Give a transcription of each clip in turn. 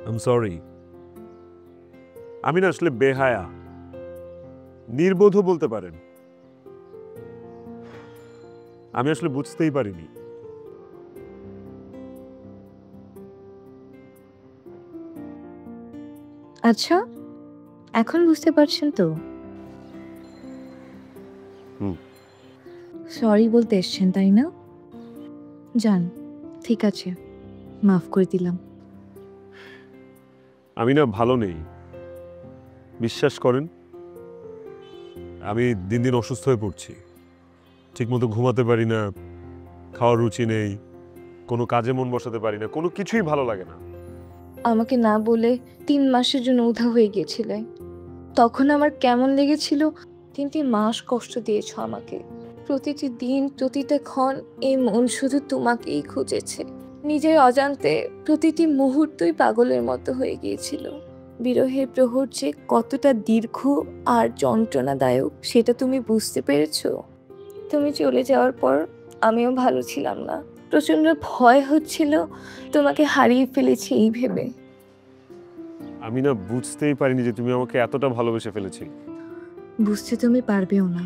I am sorry. আমি না আসলে বেহায়া, নির্বোধও বলতে পারেন। আমি আসলে বুঝতেই পারিনি। আচ্ছা, এখন বুঝতে পারছেন তো? হুম। সরি বলতে এসছেন, তাই না? যান, ঠিক আছে, মাফ করে দিলাম। আমি না ভালো নেই, বিশ্বাস করেন। আমি দিন দিন অসুস্থ হয়ে পড়ছি, ঠিকমতো ঘুমাতে পারি না, খাওয়ার রুচি নেই, কোনো কাজে মন বসাতে পারি না, কোনো কিছুই ভালো লাগে না। আমাকে না বলে ৩ মাসের জন্য উধাও হয়ে গিয়েছিলে। তখন আমার কেমন লেগেছিল? ৩টি মাস কষ্ট দিয়েছ আমাকে। প্রতিটি দিন, প্রতিটা ক্ষণ এই মন শুধু তোমাকেই খুঁজেছে। নিজের অজান্তে প্রতিটি মুহূর্তই পাগলের মতো হয়ে গিয়েছিল। বিরহের প্রহর যে কতটা দীর্ঘ আর যন্ত্রণাদায়ক সেটা তুমি বুঝতে পেরেছো? তুমি চলে যাওয়ার পর আমিও ভালো ছিলাম না। প্রচণ্ড ভয় হচ্ছিল তোমাকে হারিয়ে ফেলেছি এই ভেবে। আমি না বুঝতেই পারিনি যে তুমি আমাকে এতটা ভালোবেসে ফেলেছিলে। বুঝতে তুমি পারবেও না,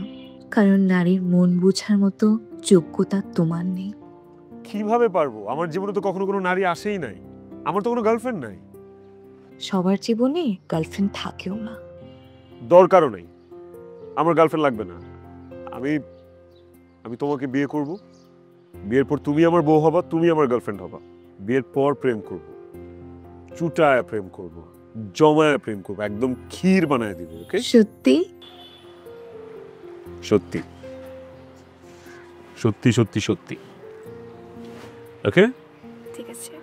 কারণ নারীর মন বোঝার মতো যোগ্যতা তোমার নেই। কিভাবে পারবো? আমার জীবনে তো কখনো কোনো নারী আসেই নাই, আমার তো কোনো গার্লফ্রেন্ড নাই। সবার জীবনে গার্লফ্রেন্ড থাকেও না। দরকারও নেই, আমার গার্লফ্রেন্ড লাগবে না। আমি আমি তোমাকে বিয়ে করব, বিয়ের পর তুমি আমার বউ হবা, তুমি আমার গার্লফ্রেন্ড হবা। বিয়ের পর প্রেম করব, চুটায় প্রেম করব, জমায় প্রেম করব, একদম ক্ষীর বানায় দিব। ওকে? সত্যি? সত্যি সত্যি সত্যি সত্যি। ওকে? ঠিক আছে।